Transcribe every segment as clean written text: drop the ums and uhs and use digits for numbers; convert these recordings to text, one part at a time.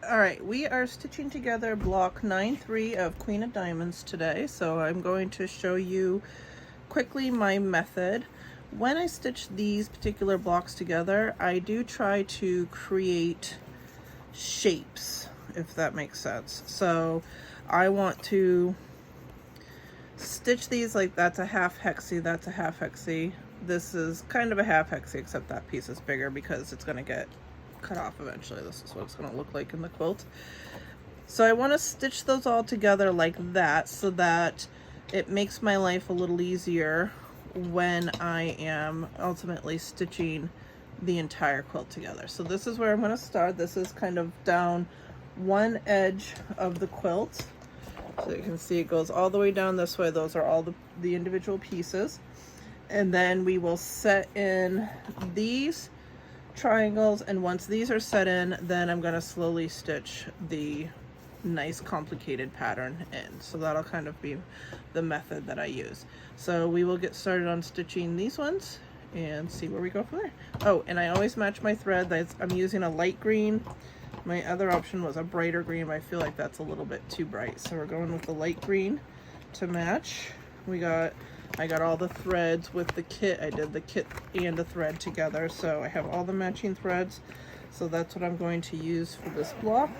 All right, we are stitching together block 9-3 of Queen of Diamonds today. So I'm going to show you quickly my method. When I stitch these particular blocks together, I do try to create shapes, if that makes sense. So I want to stitch these like that's a half hexie, that's a half hexie. This is kind of a half hexie, except that piece is bigger because it's going to get cut off eventually. This is what it's going to look like in the quilt. So I want to stitch those all together like that so that it makes my life a little easier when I am ultimately stitching the entire quilt together. So this is where I'm going to start. This is kind of down one edge of the quilt. So you can see it goes all the way down this way. Those are all the individual pieces. And then we will set in these triangles, and once these are set in, then I'm going to slowly stitch the nice complicated pattern in. So that'll kind of be the method that I use. So we will get started on stitching these ones and see where we go from there. Oh, and I always match my thread. I'm using a light green. My other option was a brighter green, but I feel like that's a little bit too bright. So we're going with the light green to match. I got all the threads with the kit. I did the kit and the thread together, so I have all the matching threads. So that's what I'm going to use for this block.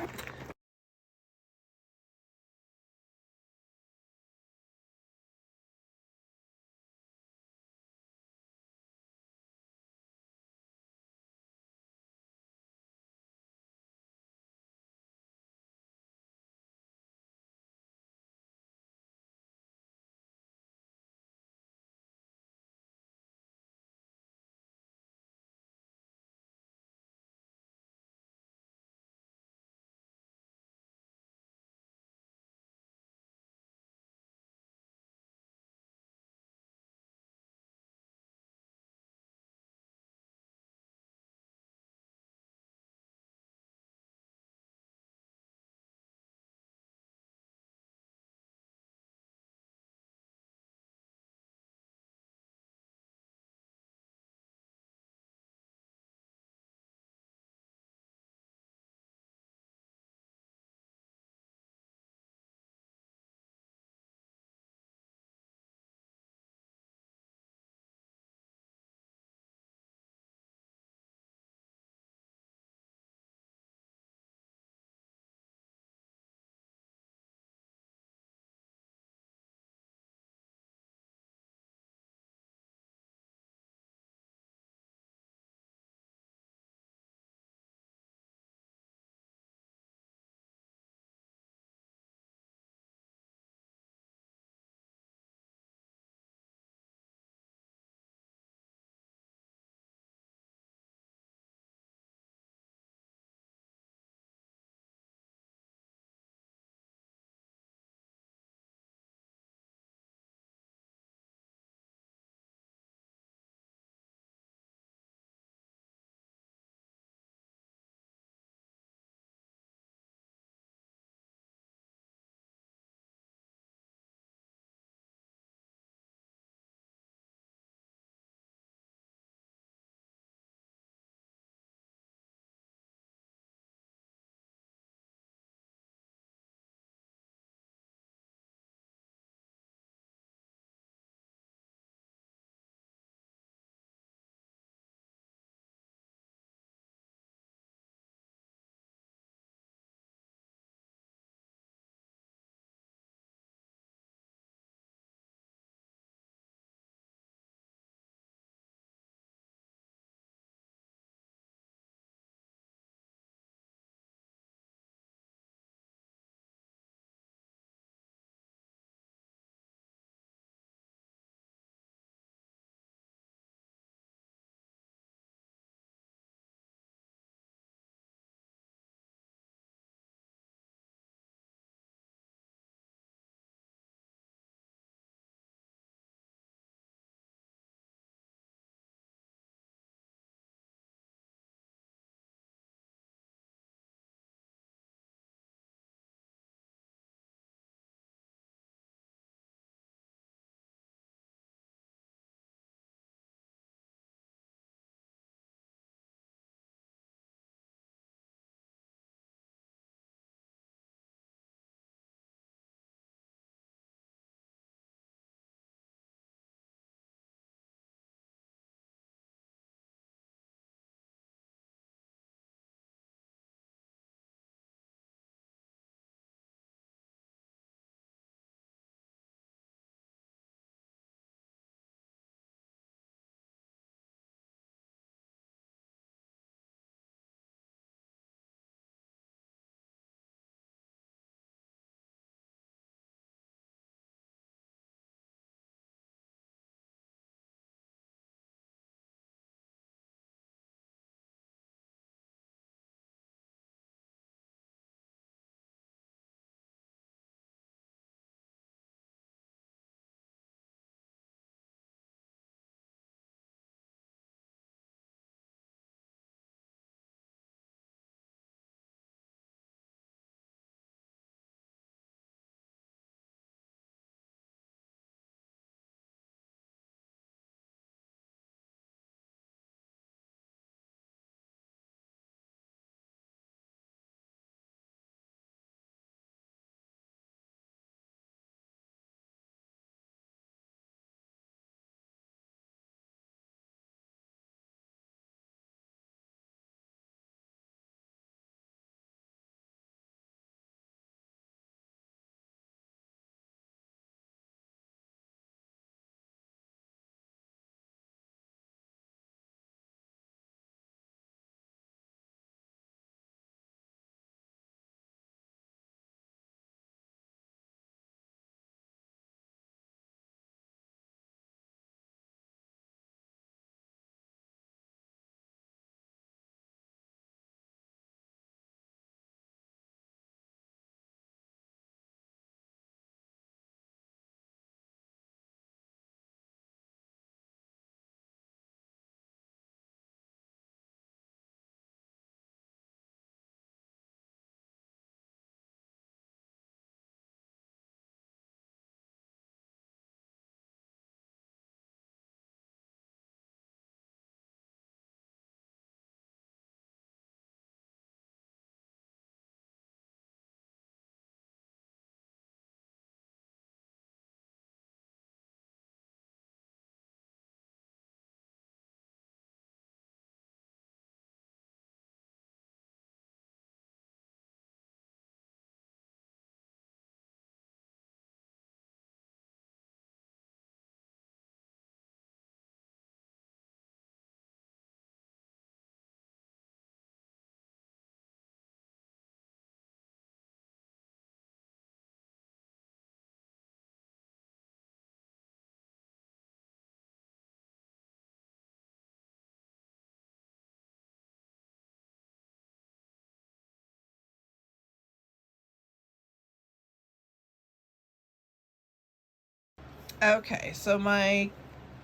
Okay, so my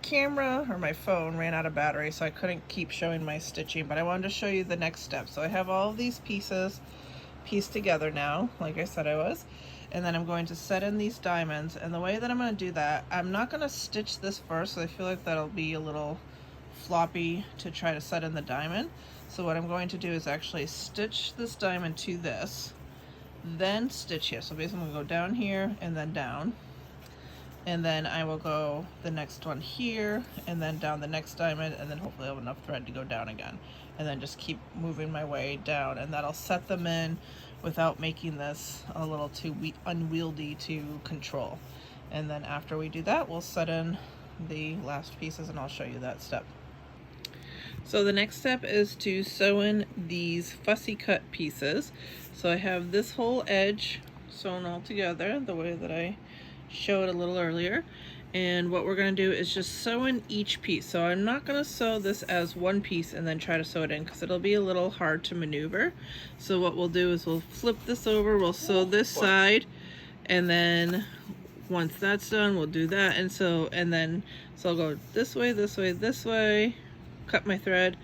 camera or my phone ran out of battery, so I couldn't keep showing my stitching, but I wanted to show you the next step. So I have all of these pieces pieced together now, like I said I was, and then I'm going to set in these diamonds. And the way that I'm going to do that, I'm not going to stitch this first, so I feel like that'll be a little floppy to try to set in the diamond. So what I'm going to do is actually stitch this diamond to this, then stitch here. So basically I'm going to go down here and then down, and then I will go the next one here and then down the next diamond, and then hopefully I have enough thread to go down again, and then just keep moving my way down, and that'll set them in without making this a little too unwieldy to control. And then after we do that, we'll set in the last pieces, and I'll show you that step. So the next step is to sew in these fussy cut pieces. So I have this whole edge sewn all together the way that I showed a little earlier, and what we're going to do is just sew in each piece. So I'm not going to sew this as one piece and then try to sew it in, because it'll be a little hard to maneuver. So what we'll do is we'll flip this over, we'll sew this side, and then once that's done we'll do that. And so I'll go this way, this way, this way, cut my thread,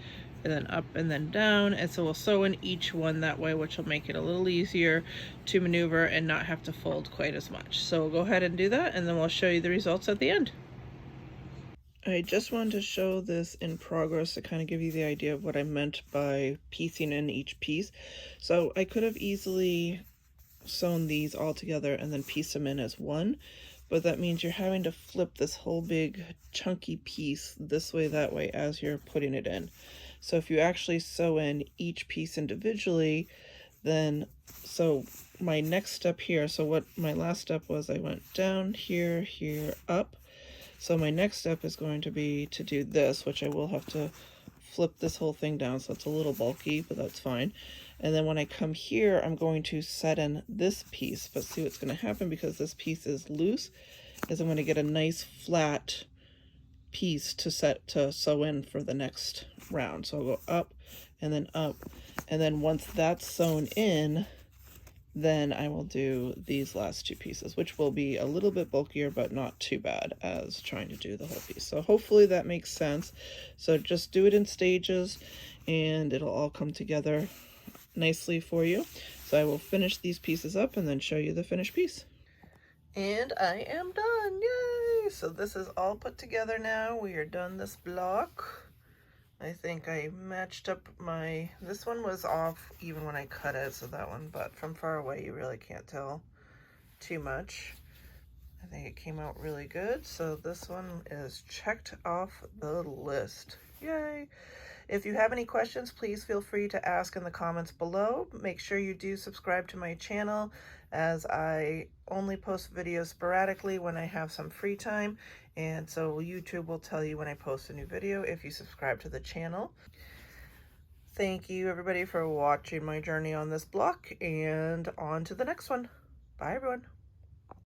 and then up and then down. And so we'll sew in each one that way, which will make it a little easier to maneuver and not have to fold quite as much. So we'll go ahead and do that, and then we'll show you the results at the end. I just wanted to show this in progress to kind of give you the idea of what I meant by piecing in each piece. So I could have easily sewn these all together and then piece them in as one, but that means you're having to flip this whole big chunky piece this way, that way as you're putting it in. So if you actually sew in each piece individually, then, so my next step here, so what my last step was, I went down here, here, up. So my next step is going to be to do this, which I will have to flip this whole thing down, so it's a little bulky, but that's fine. And then when I come here, I'm going to set in this piece, but see what's going to happen, because this piece is loose, is I'm going to get a nice flat piece to sew in for the next round. So I'll go up, and then once that's sewn in, then I will do these last two pieces, which will be a little bit bulkier, but not too bad as trying to do the whole piece. So hopefully that makes sense. So just do it in stages and it'll all come together nicely for you. So I will finish these pieces up and then show you the finished piece. And I am done, yay! So this is all put together now. We are done this block. I think I matched up this one was off even when I cut it, so that one, but from far away you really can't tell too much. I think it came out really good. So this one is checked off the list. Yay! If you have any questions, please feel free to ask in the comments below. Make sure you do subscribe to my channel, as I only post videos sporadically when I have some free time, and so YouTube will tell you when I post a new video if you subscribe to the channel. Thank you everybody for watching my journey on this block, and on to the next one. Bye everyone.